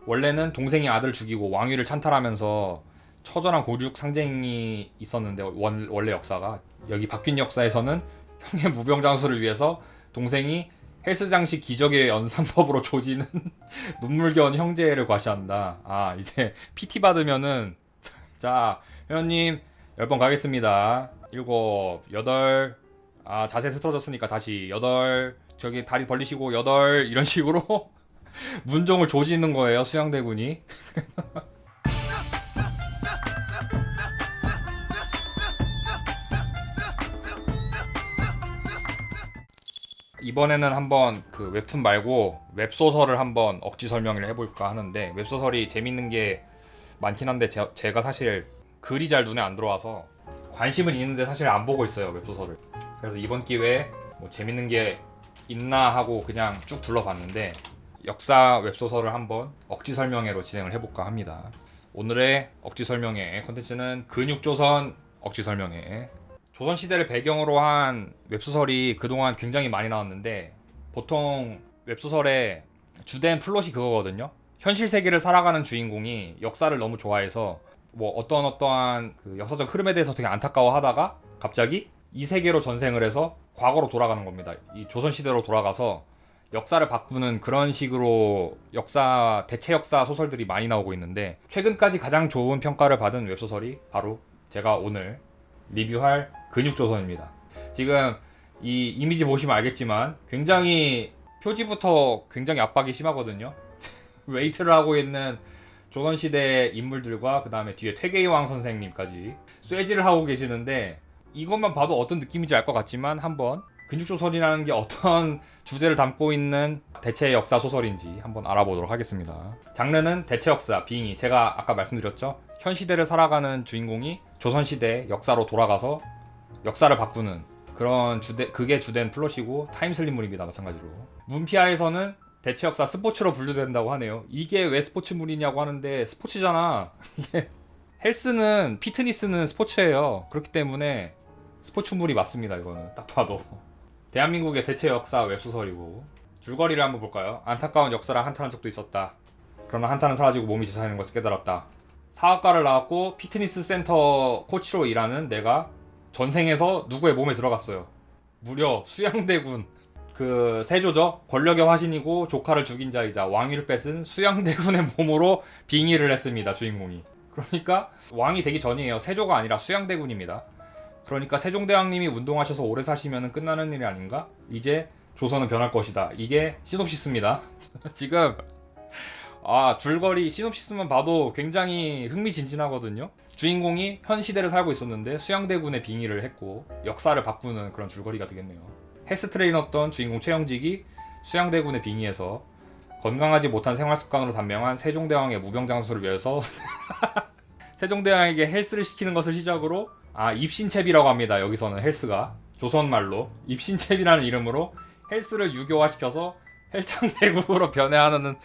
원래는 동생이 아들 죽이고 왕위를 찬탈하면서 처절한 고륙 상징이 있었는데 원래 역사가 여기 바뀐 역사에서는 형의 무병장수를 위해서 동생이 헬스장식 기적의 연산법으로 조지는 눈물겨운 형제를 과시한다. 아 이제 PT 받으면은 자 회원님 10번 가겠습니다. 7, 8 아 자세 흐트러졌으니까 다시 8 저기 다리 벌리시고 8 이런 식으로 문종을 조지는 거예요 수양대군이. 이번에는 한번 그 웹툰 말고 웹소설을 한번 억지 설명을 해볼까 하는데 웹소설이 재밌는 게 많긴 한데 제가 사실 글이 잘 눈에 안 들어와서 관심은 있는데 사실 안 보고 있어요 웹소설을. 그래서 이번 기회에 뭐 재밌는 게 있나 하고 그냥 쭉 둘러봤는데 역사 웹소설을 한번 억지 설명회로 진행을 해볼까 합니다. 오늘의 억지 설명회 컨텐츠는 근육조선 억지 설명회. 조선시대를 배경으로 한 웹소설이 그동안 굉장히 많이 나왔는데 보통 웹소설의 주된 플롯이 그거거든요. 현실 세계를 살아가는 주인공이 역사를 너무 좋아해서 뭐 어떠한 그 역사적 흐름에 대해서 되게 안타까워하다가 갑자기 이 세계로 전생을 해서 과거로 돌아가는 겁니다. 이 조선시대로 돌아가서 역사를 바꾸는 그런 식으로 대체 역사 소설들이 많이 나오고 있는데 최근까지 가장 좋은 평가를 받은 웹소설이 바로 제가 오늘 리뷰할 근육조선입니다. 지금 이 이미지 보시면 알겠지만 굉장히 표지부터 굉장히 압박이 심하거든요. 웨이트를 하고 있는 조선시대 인물들과 그 다음에 뒤에 퇴계이왕 선생님까지 쇠질을 하고 계시는데 이것만 봐도 어떤 느낌인지 알 것 같지만 한번 근육조선이라는 게 어떤 주제를 담고 있는 대체 역사 소설인지 한번 알아보도록 하겠습니다. 장르는 대체 역사, 빙의. 제가 아까 말씀드렸죠? 현 시대를 살아가는 주인공이 조선시대 역사로 돌아가서 역사를 바꾸는 그런 그게 주된 플롯이고 타임슬립물입니다. 마찬가지로. 문피아에서는 대체 역사 스포츠로 분류된다고 하네요. 이게 왜 스포츠물이냐고 하는데 스포츠잖아. 이게 헬스는 피트니스는 스포츠예요. 그렇기 때문에 스포츠물이 맞습니다. 이거는 딱 봐도. 대한민국의 대체 역사 웹소설이고 줄거리를 한번 볼까요? 안타까운 역사를 한탄한 적도 있었다. 그러나 한탄은 사라지고 몸이 지사하는 것을 깨달았다. 사학과를 나왔고 피트니스 센터 코치로 일하는 내가 전생에서 누구의 몸에 들어갔어요. 무려 수양대군 그 세조죠. 권력의 화신이고 조카를 죽인 자이자 왕위를 뺏은 수양대군의 몸으로 빙의를 했습니다. 주인공이. 그러니까 왕이 되기 전이에요. 세조가 아니라 수양대군입니다. 그러니까 세종대왕님이 운동하셔서 오래 사시면 끝나는 일이 아닌가? 이제 조선은 변할 것이다. 이게 시놉시스입니다. 지금 줄거리 시놉시스만 봐도 굉장히 흥미진진하거든요. 주인공이 현 시대를 살고 있었는데 수양대군의 빙의를 했고 역사를 바꾸는 그런 줄거리가 되겠네요. 헬스 트레이너였던 주인공 최영직이 수양대군의 빙의에서 건강하지 못한 생활습관으로 단명한 세종대왕의 무병장수를 위해서 세종대왕에게 헬스를 시키는 것을 시작으로 입신채비라고 합니다. 여기서는 헬스가 조선말로 입신채비라는 이름으로 헬스를 유교화시켜서 헬창대국으로 변해하는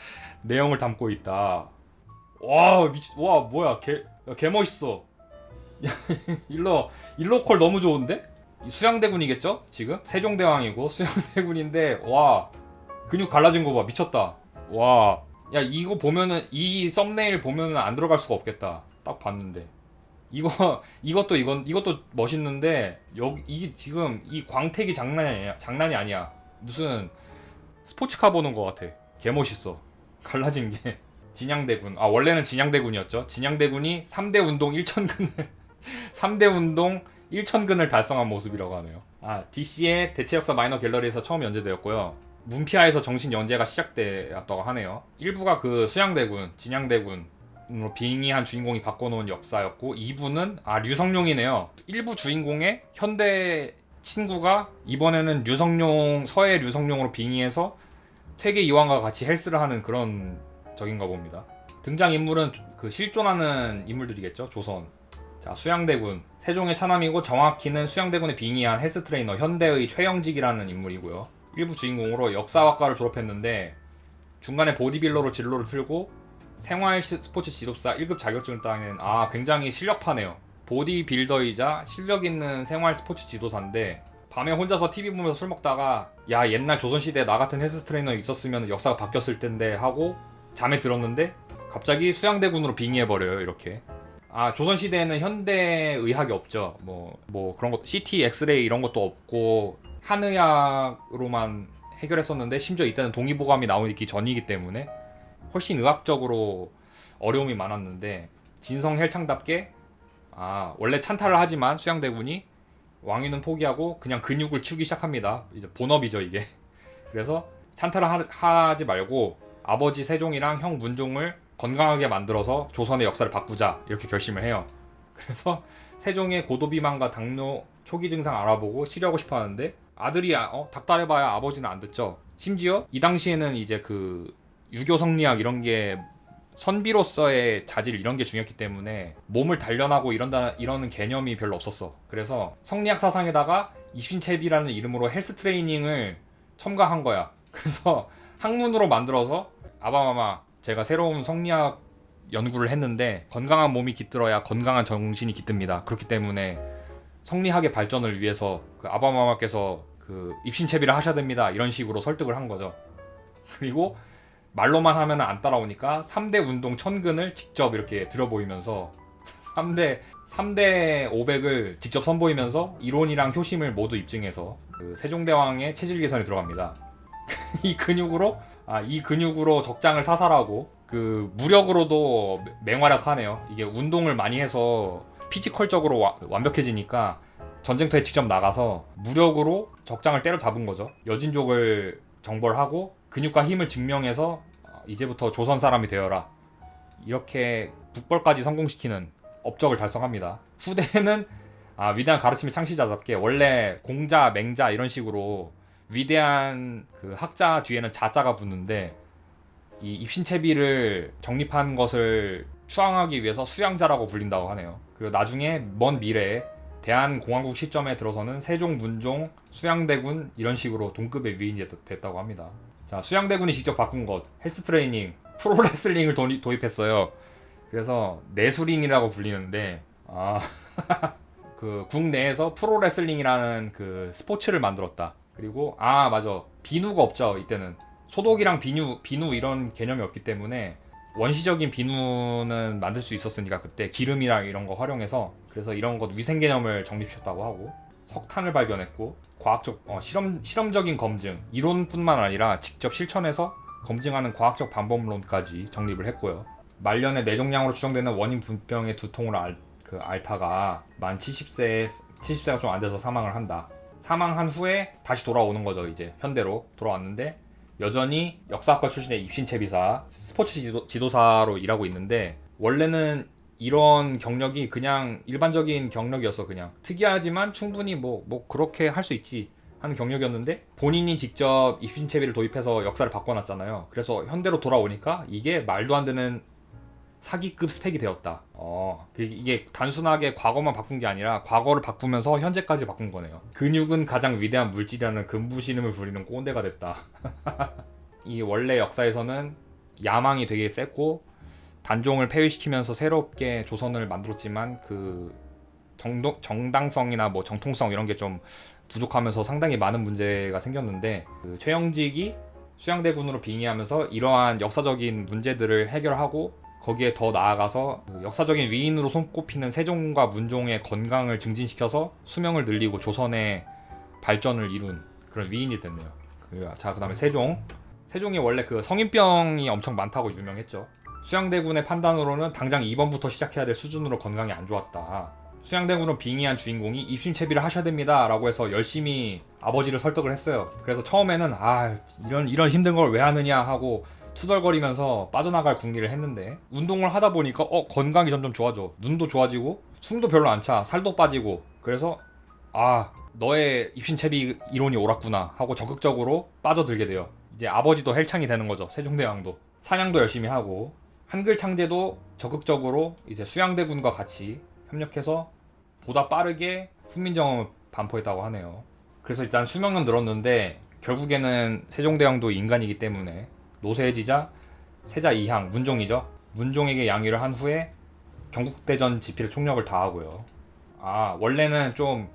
내용을 담고 있다. 와 뭐야 개 멋있어. 일로콜 너무 좋은데? 수양대군이겠죠? 지금 세종대왕이고 수양대군인데 와 근육 갈라진 거 봐. 미쳤다. 와 야 이거 보면은 이 썸네일 보면은 안 들어갈 수가 없겠다. 딱 봤는데 이것도 멋있는데 이게 지금 이 광택이 장난이 아니야. 무슨 스포츠카 보는 것 같아. 개 멋있어. 갈라진 게. 진양대군. 원래는 진양대군이었죠. 진양대군이 3대 운동 1천근을 3대 운동 1천근을 달성한 모습이라고 하네요. DC의 대체 역사 마이너 갤러리에서 처음 연재되었고요. 문피아에서 정식 연재가 시작되었다고 하네요. 1부가 그 수양대군, 진양대군으로 빙의한 주인공이 바꿔놓은 역사였고 2부는 류성룡이네요. 1부 주인공의 현대 친구가 이번에는 서해 류성룡으로 빙의해서 퇴계 이황과 같이 헬스를 하는 그런 적인가 봅니다. 등장인물은 그 실존하는 인물들이겠죠. 조선. 자, 수양대군. 세종의 차남이고 정확히는 수양대군의 빙의한 헬스 트레이너 현대의 최영직이라는 인물이고요. 일부 주인공으로 역사학과를 졸업했는데 중간에 보디빌더로 진로를 틀고 생활 스포츠 지도사 1급 자격증을 따는 굉장히 실력파네요. 보디빌더이자 실력 있는 생활 스포츠 지도사인데 밤에 혼자서 TV 보면서 술 먹다가 옛날 조선시대에 나 같은 헬스 트레이너 있었으면 역사가 바뀌었을 텐데 하고 잠에 들었는데 갑자기 수양대군으로 빙의해버려요. 이렇게. 조선시대에는 현대의학이 없죠. 뭐 그런 것, CT, 엑스레이 이런 것도 없고 한의학으로만 해결했었는데, 심지어 이때는 동의보감이 나오기 전이기 때문에 훨씬 의학적으로 어려움이 많았는데, 진성헬창답게 원래 찬탈을 하지만 수양대군이 왕위는 포기하고 그냥 근육을 키우기 시작합니다. 이제 본업이죠 이게. 그래서 찬탈을 하지 말고 아버지 세종이랑 형 문종을 건강하게 만들어서 조선의 역사를 바꾸자, 이렇게 결심을 해요. 그래서 세종의 고도비만과 당뇨 초기 증상 알아보고 치료하고 싶어 하는데, 아들이 닥달해봐야 아버지는 안 듣죠. 심지어 이 당시에는 이제 그 유교 성리학 이런 게 선비로서의 자질 이런 게 중요했기 때문에 몸을 단련하고 이러는 개념이 별로 없었어. 그래서 성리학 사상에다가 입신채비라는 이름으로 헬스 트레이닝을 첨가한 거야. 그래서 학문으로 만들어서, 아바마마 제가 새로운 성리학 연구를 했는데 건강한 몸이 깃들어야 건강한 정신이 깃듭니다. 그렇기 때문에 성리학의 발전을 위해서 그 아바마마께서 그 입신채비를 하셔야 됩니다, 이런 식으로 설득을 한 거죠. 그리고 말로만 하면 안 따라오니까 3대 운동 1000근을 직접 이렇게 들어보이면서 3대 500을 직접 선보이면서 이론이랑 효심을 모두 입증해서 그 세종대왕의 체질 개선에 들어갑니다. 이 근육으로 적장을 사살하고 그 무력으로도 맹활약하네요. 이게 운동을 많이 해서 피지컬적으로 완벽해지니까 전쟁터에 직접 나가서 무력으로 적장을 때려잡은 거죠. 여진족을 정벌하고 근육과 힘을 증명해서 이제부터 조선 사람이 되어라, 이렇게 국벌까지 성공시키는 업적을 달성합니다. 후대는 위대한 가르침의 창시자답게 원래 공자, 맹자 이런 식으로 위대한 그 학자 뒤에는 자자가 붙는데, 이 입신채비를 정립한 것을 추앙하기 위해서 수양자라고 불린다고 하네요. 그리고 나중에 먼 미래에 대한공화국 시점에 들어서는 세종, 문종, 수양대군 이런 식으로 동급의 위인이 됐다고 합니다. 자, 수양대군이 직접 바꾼 것, 헬스 트레이닝, 프로레슬링을 도입했어요. 그래서 내수린이라고 불리는데, 그 국내에서 프로레슬링이라는 그 스포츠를 만들었다. 그리고 맞아, 비누가 없죠 이때는. 소독이랑 비누 이런 개념이 없기 때문에 원시적인 비누는 만들 수 있었으니까 그때 기름이랑 이런 거 활용해서, 그래서 이런 것 위생 개념을 정립시켰다고 하고, 석탄을 발견했고, 과학적 실험적인 검증, 이론뿐만 아니라 직접 실천해서 검증하는 과학적 방법론까지 정립을 했고요. 말년에 뇌종양으로 추정되는 원인 분병의 두통을 앓다가 만 70세가 좀 안 돼서 사망을 한다. 사망한 후에 다시 돌아오는 거죠. 이제 현대로 돌아왔는데 여전히 역사학과 출신의 입신채비사, 스포츠 지도사로 일하고 있는데, 원래는 이런 경력이 그냥 일반적인 경력이었어. 그냥 특이하지만 충분히 뭐 그렇게 할 수 있지 하는 경력이었는데, 본인이 직접 입신채비를 도입해서 역사를 바꿔놨잖아요. 그래서 현대로 돌아오니까 이게 말도 안 되는 사기급 스펙이 되었다. 이게 단순하게 과거만 바꾼 게 아니라 과거를 바꾸면서 현재까지 바꾼 거네요. 근육은 가장 위대한 물질이라는 근부신음을 부리는 꼰대가 됐다. 이 원래 역사에서는 야망이 되게 셌고 단종을 폐위시키면서 새롭게 조선을 만들었지만, 그 정당성이나 뭐 정통성 이런 게 좀 부족하면서 상당히 많은 문제가 생겼는데, 그 최영직이 수양대군으로 빙의하면서 이러한 역사적인 문제들을 해결하고, 거기에 더 나아가서 그 역사적인 위인으로 손꼽히는 세종과 문종의 건강을 증진시켜서 수명을 늘리고 조선의 발전을 이룬 그런 위인이 됐네요. 자, 그 다음에 세종이 원래 그 성인병이 엄청 많다고 유명했죠. 수양대군의 판단으로는 당장 2번부터 시작해야 될 수준으로 건강이 안 좋았다. 수양대군으로 빙의한 주인공이 입신채비를 하셔야 됩니다 라고 해서 열심히 아버지를 설득을 했어요. 그래서 처음에는 이런 힘든 걸 왜 하느냐 하고 투덜거리면서 빠져나갈 궁리를 했는데, 운동을 하다 보니까 건강이 점점 좋아져. 눈도 좋아지고 숨도 별로 안 차, 살도 빠지고. 그래서 너의 입신채비 이론이 옳았구나 하고 적극적으로 빠져들게 돼요. 이제 아버지도 헬창이 되는 거죠. 세종대왕도 사냥도 열심히 하고, 한글 창제도 적극적으로 이제 수양대군과 같이 협력해서 보다 빠르게 훈민정음을 반포했다고 하네요. 그래서 일단 수명은 늘었는데 결국에는 세종대왕도 인간이기 때문에 노쇠해지자 세자 이향, 문종이죠. 문종에게 양위를 한 후에 경국대전 지필 총력을 다하고요. 원래는 좀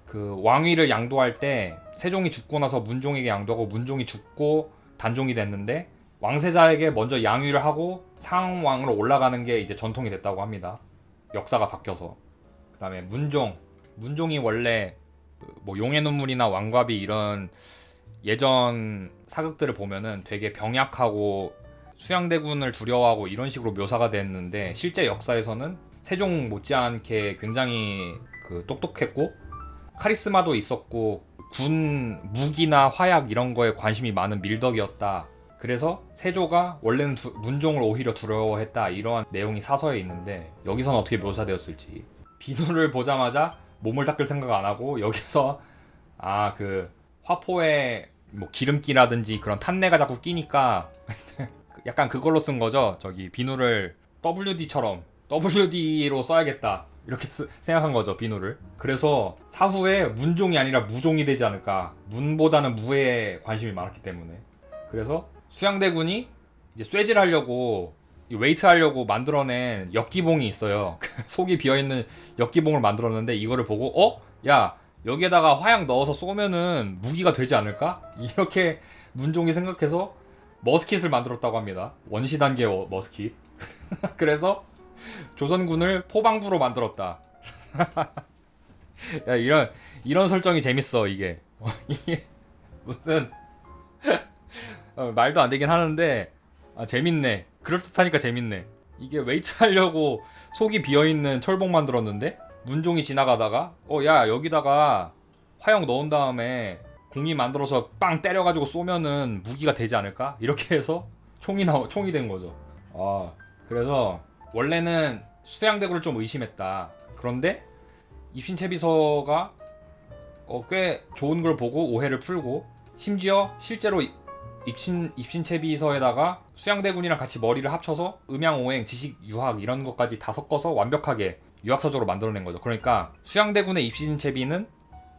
그 왕위를 양도할 때 세종이 죽고 나서 문종에게 양도하고 문종이 죽고 단종이 됐는데, 왕세자에게 먼저 양위를 하고 상왕으로 올라가는 게 이제 전통이 됐다고 합니다. 역사가 바뀌어서. 그다음에 문종이 원래 뭐 용의 눈물이나 왕과비 이런 예전 사극들을 보면은 되게 병약하고 수양대군을 두려워하고 이런 식으로 묘사가 됐는데, 실제 역사에서는 세종 못지않게 굉장히 똑똑했고 카리스마도 있었고 군 무기나 화약 이런 거에 관심이 많은 밀덕이었다. 그래서 세조가 원래는 문종을 오히려 두려워했다, 이러한 내용이 사서에 있는데, 여기서는 어떻게 묘사되었을지. 비누를 보자마자 몸을 닦을 생각 안 하고 여기서 화포에 뭐 기름기라든지 그런 탄내가 자꾸 끼니까 약간 그걸로 쓴 거죠. 저기 비누를 WD로 써야겠다, 이렇게 생각한 거죠, 비누를. 그래서 사후에 문종이 아니라 무종이 되지 않을까. 문보다는 무에 관심이 많았기 때문에. 그래서 수양대군이 이제 쇠질하려고, 웨이트 하려고 만들어낸 역기봉이 있어요. 속이 비어있는 역기봉을 만들었는데, 이거를 보고 야, 여기에다가 화약 넣어서 쏘면은 무기가 되지 않을까? 이렇게 문종이 생각해서 머스킷을 만들었다고 합니다. 원시 단계 머스킷. 그래서 조선군을 포방부로 만들었다. 야, 이런 설정이 재밌어. 이게 무슨 말도 안 되긴 하는데 재밌네. 그럴듯하니까 재밌네. 이게 웨이트 하려고 속이 비어있는 철봉 만들었는데, 문종이 지나가다가 야, 여기다가 화약 넣은 다음에 공이 만들어서 빵 때려가지고 쏘면은 무기가 되지 않을까? 이렇게 해서 총이 된 거죠. 그래서 원래는 수양대군을 좀 의심했다. 그런데 입신채비서가 꽤 좋은 걸 보고 오해를 풀고, 심지어 실제로 입신채비서에다가 수양대군이랑 같이 머리를 합쳐서 음양오행, 지식, 유학 이런 것까지 다 섞어서 완벽하게 유학서적으로 만들어낸 거죠. 그러니까 수양대군의 입신채비는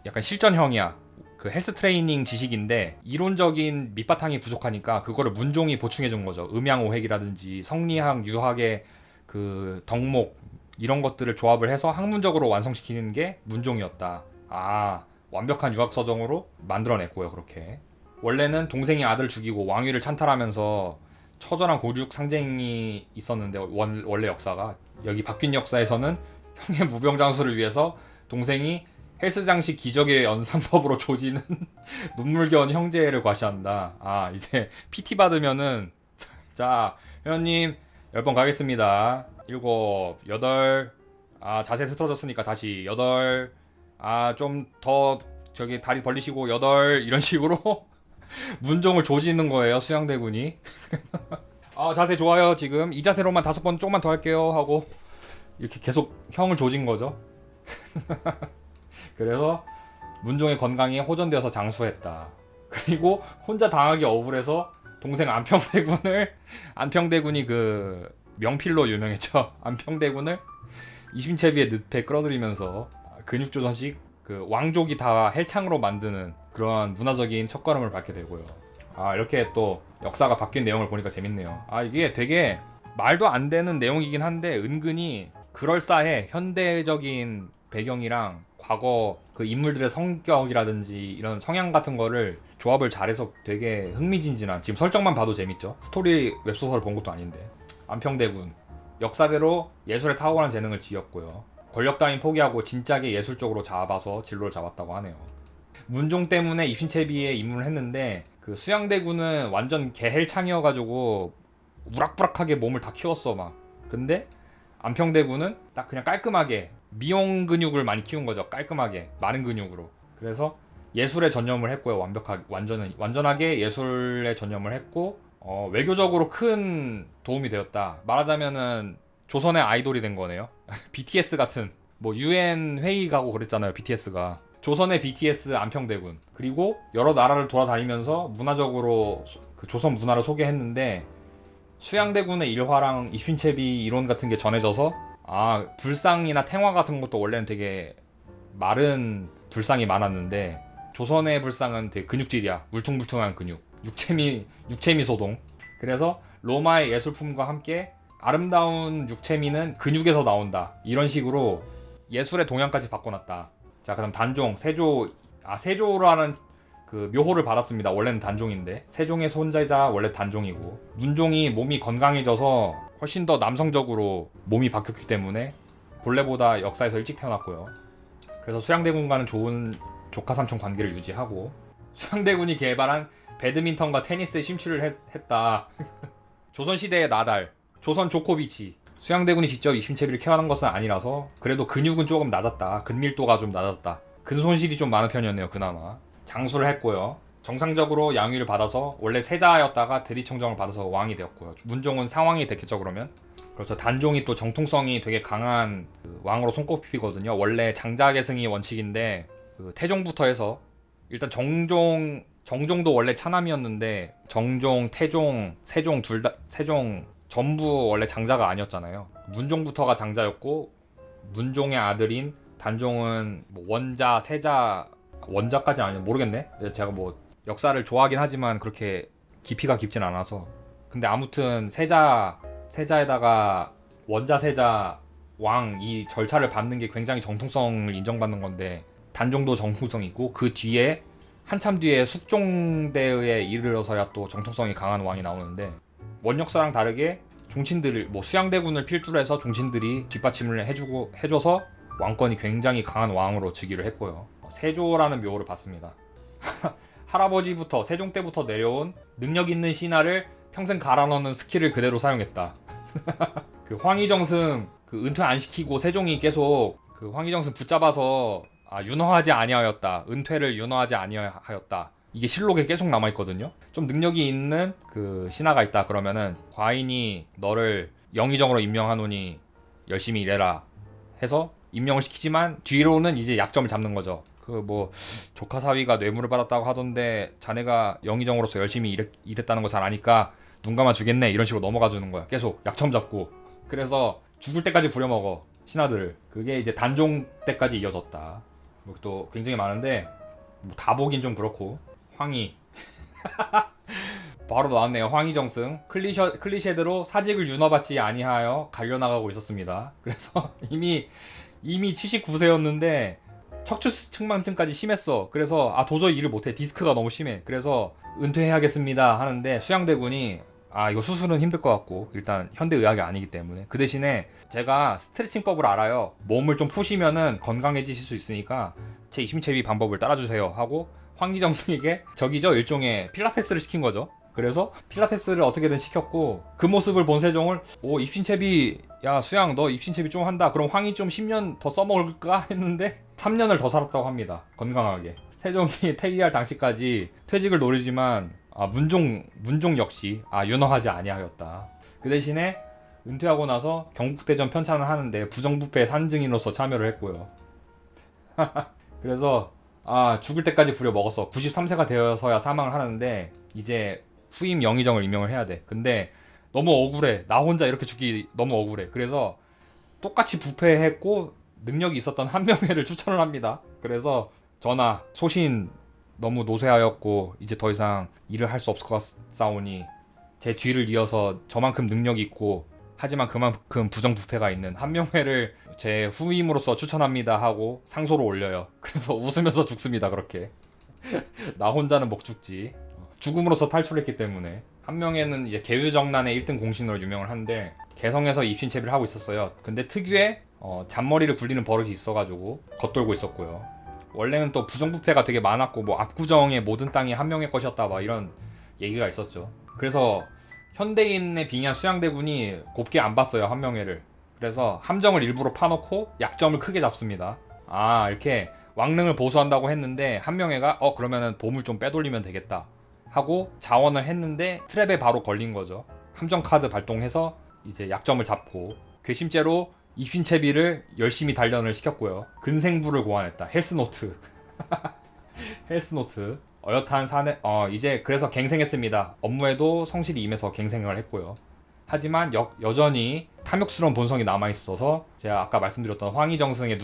약간 실전형이야. 그 헬스 트레이닝 지식인데 이론적인 밑바탕이 부족하니까 그거를 문종이 보충해 준 거죠. 음양오획이라든지 성리학, 유학의 그 덕목 이런 것들을 조합을 해서 학문적으로 완성시키는 게 문종이었다. 완벽한 유학서정으로 만들어냈고요. 그렇게 원래는 동생이 아들 죽이고 왕위를 찬탈하면서 처절한 고륙 상쟁이 있었는데, 원래 역사가, 여기 바뀐 역사에서는 형의 무병장수를 위해서 동생이 헬스장식 기적의 연상법으로 조지는 눈물겨운 형제를 과시한다. 이제 PT 받으면은 자, 회원님 10번 가겠습니다. 7, 8, 자세 흐트러졌으니까 다시 8, 좀 더 저기 다리 벌리시고 8, 이런 식으로 문종을 조지는 거예요, 수양대군이. 자세 좋아요. 지금 이 자세로만 5번 조금만 더 할게요 하고 이렇게 계속 형을 조진 거죠. 그래서 문종의 건강이 호전되어서 장수했다. 그리고 혼자 당하기 억울해서 동생 안평대군이 그 명필로 유명했죠. 안평대군을 이순채비의 늪에 끌어들이면서 근육조선식 그 왕족이 다 헬창으로 만드는 그런 문화적인 첫걸음을 밟게 되고요. 이렇게 또 역사가 바뀐 내용을 보니까 재밌네요. 이게 되게 말도 안 되는 내용이긴 한데 은근히 그럴싸해. 현대적인 배경이랑 과거 그 인물들의 성격이라든지 이런 성향 같은 거를 조합을 잘해서 되게 흥미진진한, 지금 설정만 봐도 재밌죠. 스토리 웹소설을 본 것도 아닌데. 안평대군 역사대로 예술에 탁월한 재능을 지었고요. 권력 따윈 포기하고 진작에 예술 쪽으로 잡아서 진로를 잡았다고 하네요. 문종 때문에 입신채비에 입문을 했는데 그 수양대군은 완전 개헬창이어가지고 우락부락하게 몸을 다 키웠어 막. 근데 안평대군은 딱 그냥 깔끔하게 미용 근육을 많이 키운 거죠. 깔끔하게 마른 근육으로. 그래서 예술에 전념을 했고요. 완전하게 예술에 전념을 했고, 외교적으로 큰 도움이 되었다. 말하자면은 조선의 아이돌이 된 거네요. BTS 같은, 뭐 UN 회의 가고 그랬잖아요, BTS가. 조선의 BTS 안평대군. 그리고 여러 나라를 돌아다니면서 문화적으로 그 조선 문화를 소개했는데, 수양대군의 일화랑 이순채비 이론 같은 게 전해져서 불상이나 탱화 같은 것도 원래는 되게 마른 불상이 많았는데, 조선의 불상은 되게 근육질이야. 물퉁물퉁한 근육. 육체미 소동. 그래서 로마의 예술품과 함께 아름다운 육체미는 근육에서 나온다. 이런 식으로 예술의 동향까지 바꿔놨다. 자, 그다음 단종, 세조라는 그 묘호를 받았습니다. 원래는 단종인데 세종의 손자이자 원래 단종이고 문종이 몸이 건강해져서 훨씬 더 남성적으로 몸이 바뀌었기 때문에 본래보다 역사에서 일찍 태어났고요. 그래서 수양대군과는 좋은 조카 삼촌 관계를 유지하고 수양대군이 개발한 배드민턴과 테니스에 심취를 했다. 조선시대의 나달, 조선 조코비치. 수양대군이 직접 이심채비를 케어하는 것은 아니라서 그래도 근육은 조금 낮았다. 근밀도가 좀 낮았다. 근손실이 좀 많은 편이었네요. 그나마. 장수를 했고요. 정상적으로 양위를 받아서 원래 세자였다가 대리청정을 받아서 왕이 되었고요. 문종은 상왕이 됐겠죠 그러면. 그렇죠. 단종이 또 정통성이 되게 강한 그 왕으로 손꼽히거든요. 원래 장자계승이 원칙인데 그 태종부터 해서 일단 정종도 원래 차남이었는데 정종, 태종, 세종 세종 전부 원래 장자가 아니었잖아요. 문종부터가 장자였고 문종의 아들인 단종은 뭐 원자, 세자, 원자까지 아니면 모르겠네. 제가 뭐 역사를 좋아하긴 하지만 그렇게 깊이가 깊진 않아서. 근데 아무튼 세자에다가 원자, 세자, 왕 이 절차를 밟는 게 굉장히 정통성을 인정받는 건데 단종도 정통성이 있고 그 뒤에 한참 뒤에 숙종대에 이르러서야 또 정통성이 강한 왕이 나오는데 원역사랑 다르게 종친들을 뭐 수양대군을 필두로 해서 종친들이 뒷받침을 해줘서 왕권이 굉장히 강한 왕으로 즉위를 했고요. 세조라는 묘호를 받습니다. 할아버지부터 세종 때부터 내려온 능력 있는 신하를 평생 갈아 넣는 스킬을 그대로 사용했다. 그 황희정승 그 은퇴 안 시키고 세종이 계속 그 황희정승 붙잡아서 윤허하지 아니하였다. 은퇴를 윤허하지 아니하였다. 이게 실록에 계속 남아있거든요. 좀 능력이 있는 그 신하가 있다 그러면은 과인이 너를 영의정으로 임명하노니 열심히 일해라 해서 임명을 시키지만 뒤로는 이제 약점을 잡는 거죠. 그 뭐 조카 사위가 뇌물을 받았다고 하던데 자네가 영의정으로서 열심히 일했다는 거 잘 아니까 눈 감아 주겠네 이런 식으로 넘어가 주는 거야. 계속 약점 잡고. 그래서 죽을 때까지 부려먹어 신하들을. 그게 이제 단종 때까지 이어졌다. 뭐 또 굉장히 많은데 뭐 다 보긴 좀 그렇고. 황희 바로 나왔네요. 황희정승 클리셰대로 사직을 윤허받지 아니하여 갈려나가고 있었습니다. 그래서 이미 79세였는데 척추측만증까지 심했어. 그래서 도저히 일을 못해. 디스크가 너무 심해. 그래서 은퇴해야겠습니다 하는데 수양대군이 이거 수술은 힘들 것 같고 일단 현대의학이 아니기 때문에 그 대신에 제가 스트레칭법을 알아요. 몸을 좀 푸시면은 건강해지실 수 있으니까 제 이심채비 방법을 따라주세요 하고 황희정승에게 저기죠 일종의 필라테스를 시킨 거죠. 그래서 필라테스를 어떻게든 시켰고 그 모습을 본 세종을 입신채비 야 수양 너 입신채비 좀 한다. 그럼 황희 좀 10년 더 써먹을까 했는데 3년을 더 살았다고 합니다. 건강하게. 세종이 퇴위할 당시까지 퇴직을 노리지만 문종 역시 윤허하지 아니하였다. 그 대신에 은퇴하고 나서 경국대전 편찬을 하는데 부정부패 산증인으로서 참여를 했고요. 그래서 죽을 때까지 부려먹었어. 93세가 되어서야 사망을 하는데 이제 후임 영의정을 임명을 해야 돼. 근데 너무 억울해. 나 혼자 이렇게 죽기 너무 억울해. 그래서 똑같이 부패했고 능력이 있었던 한명회를 추천을 합니다. 그래서 전하 소신 너무 노쇠하였고 이제 더 이상 일을 할 수 없을 것 같사오니 제 뒤를 이어서 저만큼 능력이 있고 하지만 그만큼 부정부패가 있는 한명회를 제 후임으로서 추천합니다 하고 상소를 올려요. 그래서 웃으면서 죽습니다. 그렇게 나 혼자는 못 죽지. 죽음으로써 탈출했기 때문에. 한명회는 이제 계유정난의 1등 공신으로 유명을 한데 개성에서 입신채비를 하고 있었어요. 근데 특유의 잔머리를 굴리는 버릇이 있어가지고 겉돌고 있었고요. 원래는 또 부정부패가 되게 많았고 뭐 압구정의 모든 땅이 한명회 것이었다 막 이런 얘기가 있었죠. 그래서 현대인에 빙의한 수양대군이 곱게 안 봤어요 한명회를. 그래서 함정을 일부러 파놓고 약점을 크게 잡습니다. 이렇게 왕릉을 보수한다고 했는데 한명회가 그러면은 보물 좀 빼돌리면 되겠다 하고 자원을 했는데 트랩에 바로 걸린 거죠. 함정 카드 발동해서 이제 약점을 잡고 괘씸죄로 입신채비를 열심히 단련을 시켰고요. 근생부를 고안했다. 헬스노트. 헬스노트. 어엿한 사내 이제 그래서 갱생했습니다. 업무에도 성실히 임해서 갱생을 했고요. 하지만 여전히 탐욕스러운 본성이 남아있어서 제가 아까 말씀드렸던 황희정승의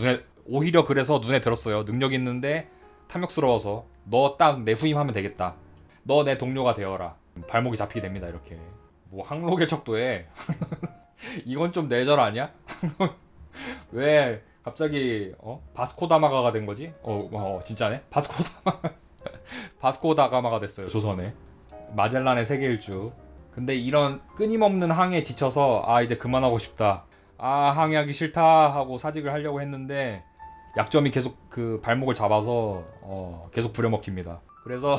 오히려 그래서 눈에 들었어요. 능력 있는데 탐욕스러워서 너 딱 내 후임하면 되겠다. 너 내 동료가 되어라. 발목이 잡히게 됩니다. 이렇게 뭐 항로의 척도에 이건 좀 내절 아니야? 왜 갑자기 바스코다마가가 된 거지? 진짜네? 바스코 다가마가 됐어요. 조선에. 마젤란의 세계 일주. 근데 이런 끊임없는 항해에 지쳐서 이제 그만하고 싶다. 항해하기 싫다 하고 사직을 하려고 했는데 약점이 계속 그 발목을 잡아서 계속 부려먹힙니다. 그래서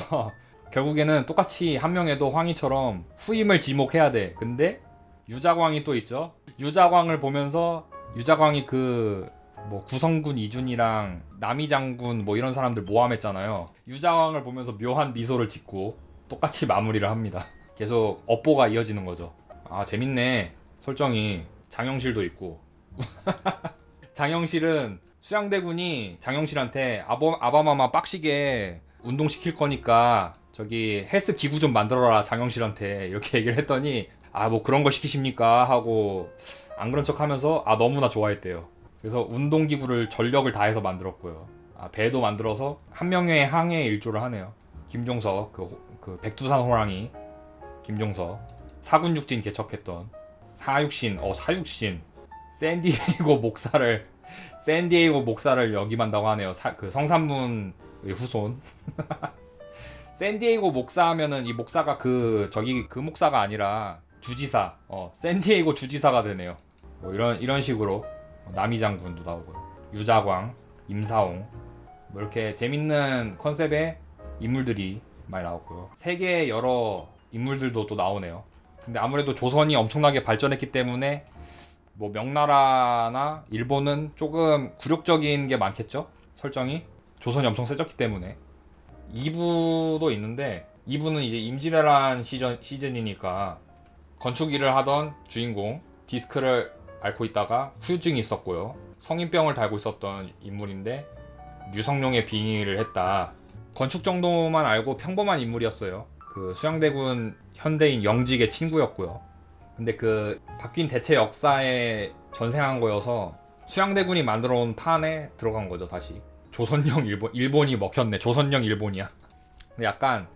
결국에는 똑같이 한명에도 황희처럼 후임을 지목해야 돼. 근데 유자광이 또 있죠. 유자광을 보면서 유자광이 그 뭐 구성군 이준이랑 남이장군 뭐 이런 사람들 모함했잖아요. 유자광을 보면서 묘한 미소를 짓고 똑같이 마무리를 합니다. 계속 업보가 이어지는 거죠. 재밌네. 설정이. 장영실도 있고. 장영실은 수양대군이 장영실한테 아바마마 빡시게 운동시킬 거니까 저기 헬스 기구 좀 만들어라 장영실한테 이렇게 얘기를 했더니 뭐 그런 거 시키십니까 하고 안 그런 척 하면서 너무나 좋아했대요. 그래서 운동기구를 전력을 다해서 만들었고요. 배도 만들어서 한명회의 항해에 일조를 하네요. 김종석 그 백두산 호랑이 김종석 사군육진 개척했던 사육신 샌디에이고 목사를 역임한다고 하네요. 그 성산문의 후손. 샌디에이고 목사 하면은 이 목사가 그 목사가 아니라 주지사, 샌디에이고 주지사가 되네요. 뭐 이런 식으로 남이 장군도 나오고요. 유자광, 임사홍, 뭐 이렇게 재밌는 컨셉의 인물들이 많이 나오고요. 세계의 여러 인물들도 또 나오네요. 근데 아무래도 조선이 엄청나게 발전했기 때문에 뭐 명나라나 일본은 조금 굴욕적인 게 많겠죠? 설정이 조선이 엄청 세졌기 때문에. 2부도 있는데 2부는 이제 임진왜란 시즌이니까 건축 일을 하던 주인공 디스크를 앓고 있다가 후유증이 있었고요. 성인병을 달고 있었던 인물인데 류성룡의 빙의를 했다. 건축 정도만 알고 평범한 인물이었어요. 그 수양대군 현대인 영직의 친구였고요. 근데 그 바뀐 대체 역사에 전생한 거여서 수양대군이 만들어 온 판에 들어간 거죠. 다시 조선령 일본이 먹혔네. 조선령 일본이야. 근데 약간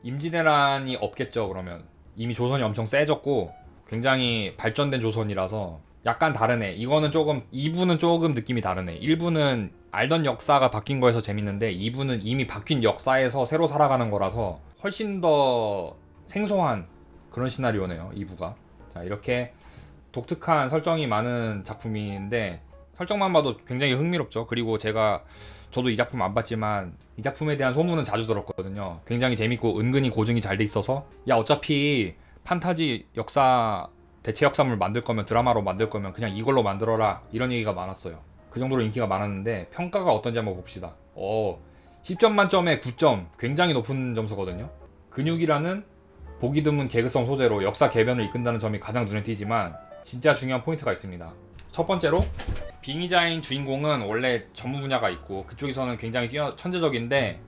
임진왜란이 없겠죠. 그러면 이미 조선이 엄청 세졌고 굉장히 발전된 조선이라서 약간 다르네. 이거는 조금 2부는 조금 느낌이 다르네. 1부는 알던 역사가 바뀐 거에서 재밌는데 2부는 이미 바뀐 역사에서 새로 살아가는 거라서 훨씬 더 생소한 그런 시나리오네요. 2부가. 자, 이렇게 독특한 설정이 많은 작품인데 설정만 봐도 굉장히 흥미롭죠. 그리고 저도 이 작품 안 봤지만 이 작품에 대한 소문은 자주 들었거든요. 굉장히 재밌고 은근히 고증이 잘 돼 있어서 어차피 판타지 대체 역사물 만들 거면 드라마로 만들 거면 그냥 이걸로 만들어라 이런 얘기가 많았어요. 그 정도로 인기가 많았는데 평가가 어떤지 한번 봅시다. 10점 만점에 9점, 굉장히 높은 점수거든요. 근육이라는 보기 드문 개그성 소재로 역사 개변을 이끈다는 점이 가장 눈에 띄지만 진짜 중요한 포인트가 있습니다. 첫 번째로 빙의자인 주인공은 원래 전문 분야가 있고 그쪽에서는 굉장히 천재적인데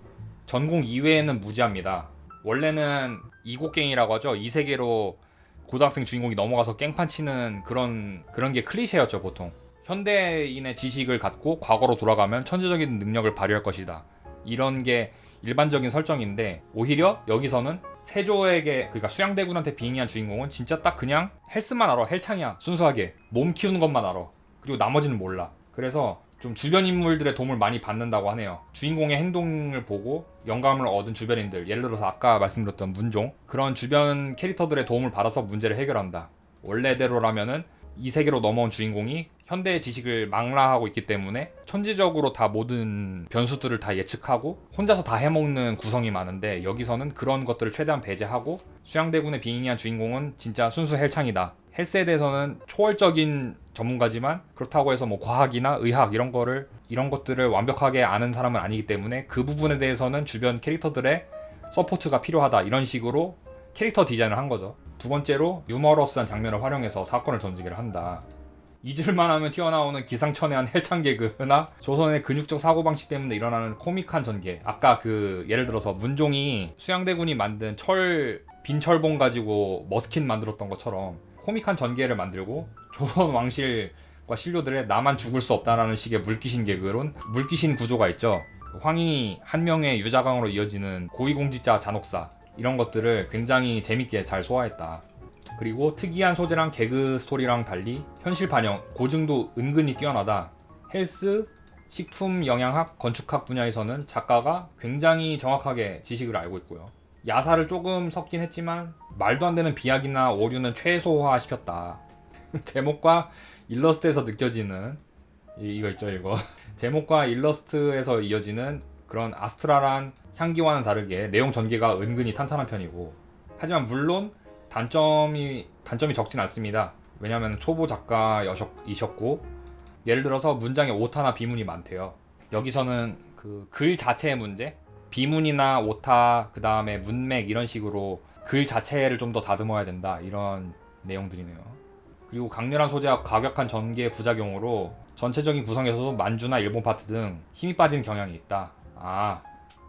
전공 이외에는 무지합니다. 원래는 이곡갱이라고 하죠. 이 세계로 고등학생 주인공이 넘어가서 깽판 치는 그런 게 클리셰였죠. 보통 현대인의 지식을 갖고 과거로 돌아가면 천재적인 능력을 발휘할 것이다. 이런 게 일반적인 설정인데 오히려 여기서는 세조에게, 그러니까 수양대군한테 빙의한 주인공은 진짜 딱 그냥 헬스만 알아. 헬창이야. 순수하게 몸 키우는 것만 알아. 그리고 나머지는 몰라. 그래서 좀 주변 인물들의 도움을 많이 받는다고 하네요. 주인공의 행동을 보고 영감을 얻은 주변인들, 예를 들어서 아까 말씀드렸던 문종, 그런 주변 캐릭터들의 도움을 받아서 문제를 해결한다. 원래대로라면은 이 세계로 넘어온 주인공이 현대의 지식을 망라하고 있기 때문에 천재적으로 다 모든 변수들을 다 예측하고 혼자서 다 해먹는 구성이 많은데 여기서는 그런 것들을 최대한 배제하고 수양대군의 빙의한 주인공은 진짜 순수 헬창이다. 헬스에 대해서는 초월적인 전문가지만 그렇다고 해서 뭐 과학이나 의학 이런 것들을 완벽하게 아는 사람은 아니기 때문에 그 부분에 대해서는 주변 캐릭터들의 서포트가 필요하다. 이런 식으로 캐릭터 디자인을 한 거죠. 두 번째로 유머러스한 장면을 활용해서 사건을 전개를 한다. 잊을만 하면 튀어나오는 기상천외한 헬창 개그나 조선의 근육적 사고방식 때문에 일어나는 코믹한 전개. 아까 예를 들어서 문종이 수양대군이 만든 빈 철봉 가지고 머스킨 만들었던 것처럼 코믹한 전개를 만들고 조선 왕실과 신료들의 나만 죽을 수 없다라는 식의 물귀신 구조가 있죠. 황희 한명의 유자강으로 이어지는 고위공직자 잔혹사, 이런 것들을 굉장히 재밌게 잘 소화했다. 그리고 특이한 소재랑 개그 스토리랑 달리 현실 반영, 고증도 은근히 뛰어나다. 헬스, 식품 영양학, 건축학 분야에서는 작가가 굉장히 정확하게 지식을 알고 있고요. 야사를 조금 섞긴 했지만 말도 안 되는 비약이나 오류는 최소화 시켰다. 제목과 일러스트에서 느껴지는 이거 있죠, 이거. 제목과 일러스트에서 이어지는 그런 아스트랄한 향기와는 다르게 내용 전개가 은근히 탄탄한 편이고, 하지만 물론 단점이 적진 않습니다. 왜냐하면 초보 작가이셨고, 예를 들어서 문장에 오타나 비문이 많대요. 여기서는 그 글 자체의 문제, 비문이나 오타, 그 다음에 문맥 이런 식으로 글 자체를 좀 더 다듬어야 된다, 이런 내용들이네요. 그리고 강렬한 소재와 과격한 전개 부작용으로 전체적인 구성에서도 만주나 일본 파트 등 힘이 빠지는 경향이 있다.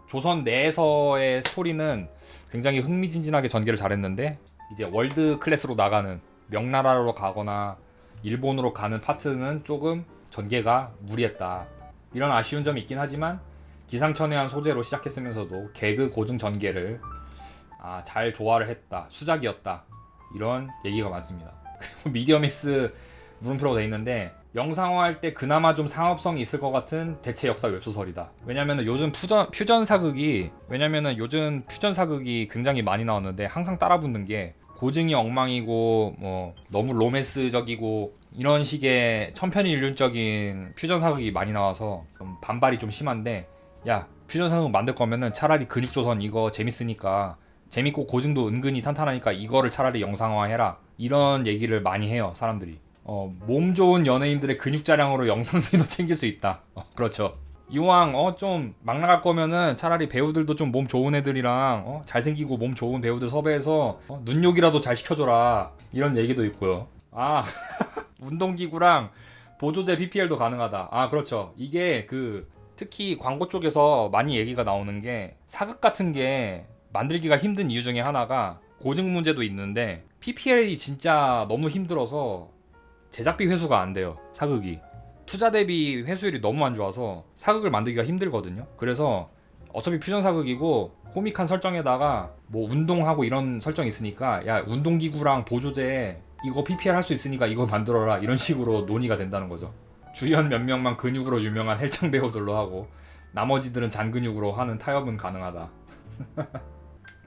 조선 내에서의 스토리는 굉장히 흥미진진하게 전개를 잘했는데, 이제 월드 클래스로 나가는 명나라로 가거나 일본으로 가는 파트는 조금 전개가 무리했다. 이런 아쉬운 점이 있긴 하지만 기상천외한 소재로 시작했으면서도 개그 고증 전개를 잘 조화를 했다. 수작이었다. 이런 얘기가 많습니다. 그리고 미디어믹스 물음표라고 돼 있는데, 영상화할 때 그나마 좀 상업성이 있을 것 같은 대체 역사 웹소설이다. 왜냐면은 요즘 퓨전 사극이 굉장히 많이 나왔는데 항상 따라붙는 게 고증이 엉망이고 뭐 너무 로맨스적이고 이런 식의 천편일률적인 퓨전 사극이 많이 나와서 좀 반발이 좀 심한데, 야, 퓨전 사극 만들 거면은 차라리 근육조선 이거 재밌으니까, 재밌고 고증도 은근히 탄탄하니까 이거를 차라리 영상화해라, 이런 얘기를 많이 해요, 사람들이. 몸 좋은 연예인들의 근육 자랑으로 영상비도 챙길 수 있다. 그렇죠. 이왕 좀 막 나갈 거면은 차라리 배우들도 좀 몸 좋은 애들이랑 잘생기고 몸 좋은 배우들 섭외해서 눈욕이라도 잘 시켜줘라, 이런 얘기도 있고요. 운동기구랑 보조제 PPL도 가능하다. 그렇죠. 이게 특히 광고 쪽에서 많이 얘기가 나오는 게, 사극 같은 게 만들기가 힘든 이유 중에 하나가 고증 문제도 있는데, PPL이 진짜 너무 힘들어서 제작비 회수가 안 돼요, 사극이. 투자 대비 회수율이 너무 안 좋아서 사극을 만들기가 힘들거든요. 그래서 어차피 퓨전 사극이고 코믹한 설정에다가 뭐 운동하고 이런 설정이 있으니까, 야, 운동기구랑 보조제 이거 PPL 할 수 있으니까 이거 만들어라, 이런 식으로 논의가 된다는 거죠. 주연 몇 명만 근육으로 유명한 헬창 배우들로 하고 나머지들은 잔근육으로 하는 타협은 가능하다.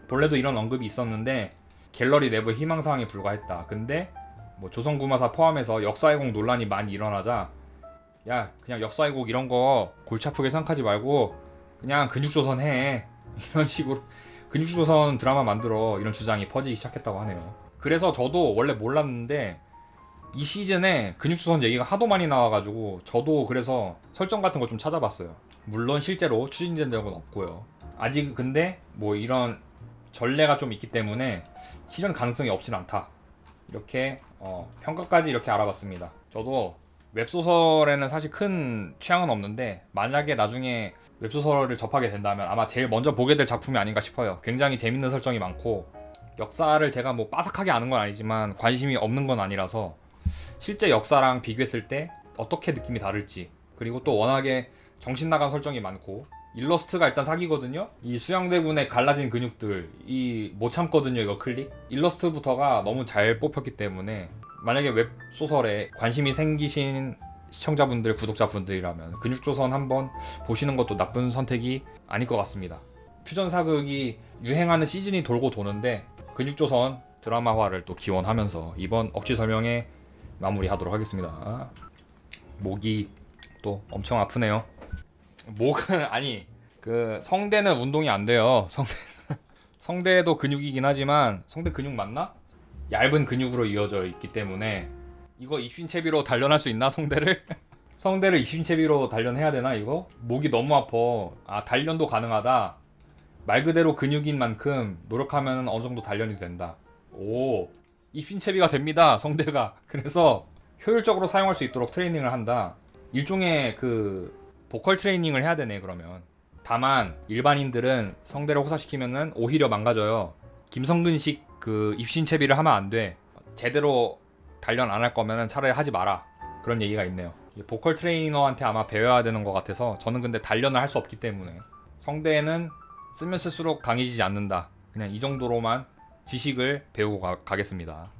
본래도 이런 언급이 있었는데 갤러리 내부의 희망사항에 불과했다. 근데 뭐 조선구마사 포함해서 역사왜곡 논란이 많이 일어나자, 야, 그냥 역사왜곡 이런 거 골치 아프게 생각하지 말고 그냥 근육조선 해, 이런 식으로 근육조선 드라마 만들어, 이런 주장이 퍼지기 시작했다고 하네요. 그래서 저도 원래 몰랐는데 이 시즌에 근육조선 얘기가 하도 많이 나와가지고 저도 그래서 설정 같은 거 좀 찾아봤어요. 물론 실제로 추진된 적은 없고요. 아직 근데 뭐 이런 전례가 좀 있기 때문에 실현 가능성이 없진 않다, 이렇게 평가까지 이렇게 알아봤습니다. 저도 웹소설에는 사실 큰 취향은 없는데, 만약에 나중에 웹소설을 접하게 된다면 아마 제일 먼저 보게 될 작품이 아닌가 싶어요. 굉장히 재밌는 설정이 많고, 역사를 제가 뭐 빠삭하게 아는 건 아니지만 관심이 없는 건 아니라서 실제 역사랑 비교했을 때 어떻게 느낌이 다를지, 그리고 또 워낙에 정신 나간 설정이 많고, 일러스트가 일단 사기거든요. 이 수양대군의 갈라진 근육들, 못 참거든요, 이거 클릭. 일러스트부터가 너무 잘 뽑혔기 때문에 만약에 웹소설에 관심이 생기신 시청자분들, 구독자분들이라면 근육조선 한번 보시는 것도 나쁜 선택이 아닐 것 같습니다. 퓨전 사극이 유행하는 시즌이 돌고 도는데 근육조선 드라마화를 또 기원하면서 이번 억지 설명에 마무리하도록 하겠습니다. 목이 또 엄청 아프네요. 목은 성대는 운동이 안 돼요. 성대도 근육이긴 하지만, 성대 근육 맞나? 얇은 근육으로 이어져 있기 때문에 이거 입신채비로 단련할 수 있나, 성대를? 성대를 입신채비로 단련해야 되나, 이거? 목이 너무 아파. 단련도 가능하다. 말 그대로 근육인 만큼 노력하면 어느 정도 단련이 된다. 입신채비가 됩니다, 성대가. 그래서 효율적으로 사용할 수 있도록 트레이닝을 한다. 일종의 보컬 트레이닝을 해야 되네, 그러면. 다만 일반인들은 성대를 호사시키면은 오히려 망가져요. 김성근식 입신채비를 하면 안 돼. 제대로 단련 안 할 거면은 차라리 하지 마라, 그런 얘기가 있네요. 보컬 트레이너한테 아마 배워야 되는 것 같아서, 저는 근데 단련을 할 수 없기 때문에 성대는 쓰면 쓸수록 강해지지 않는다, 그냥 이 정도로만 지식을 배우고 가겠습니다.